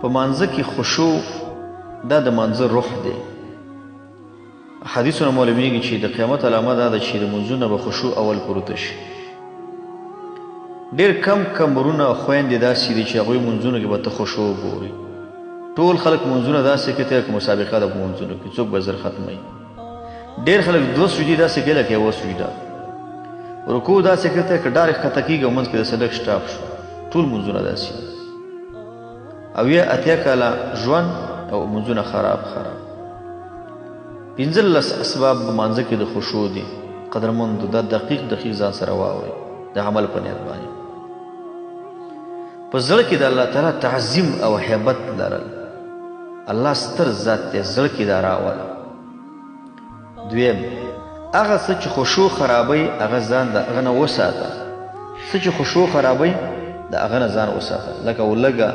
په مانځه کې خشوع دا د مانځه روح دی. حدیثونه معلومیږي چې د قیامت علامه دا ده چې د منځونه به خشوع اول پروته شي. ډېر کم ورونه او خویندې داسې دي چې هغوی منځونو کې به ته خشوع ګوري. ټول خلک منځونه داسې کوي لکه مسابقه ده په منځونو کې، څوک به زر ختموي. ډېر خلک 2 سجدې داسې کوي لکه 1 سجده. رکوع داسې کوي لکه ډایرکټ ښکته کېږي او منځ کې د صدق سټاپ شو. ټول منځونه داسې او یا اتیا کاله ژوند او منځونه خراب. 15 اسباب په مانځه کې د خشوع دي. قدرمندو دا دقیق ځان سره واورئ د عمل په نیت باندې. په زړه کې د الله تعالی تعظیم او هیبت لرل. الله ستر ذات دی، زړه کې دا راوله. دویم هغه څه چې خشوع خرابوي هغه ځان د هغه نه وساته. څه چې خشوع خرابوي د هغه نه ځان وساته. لکه ولږه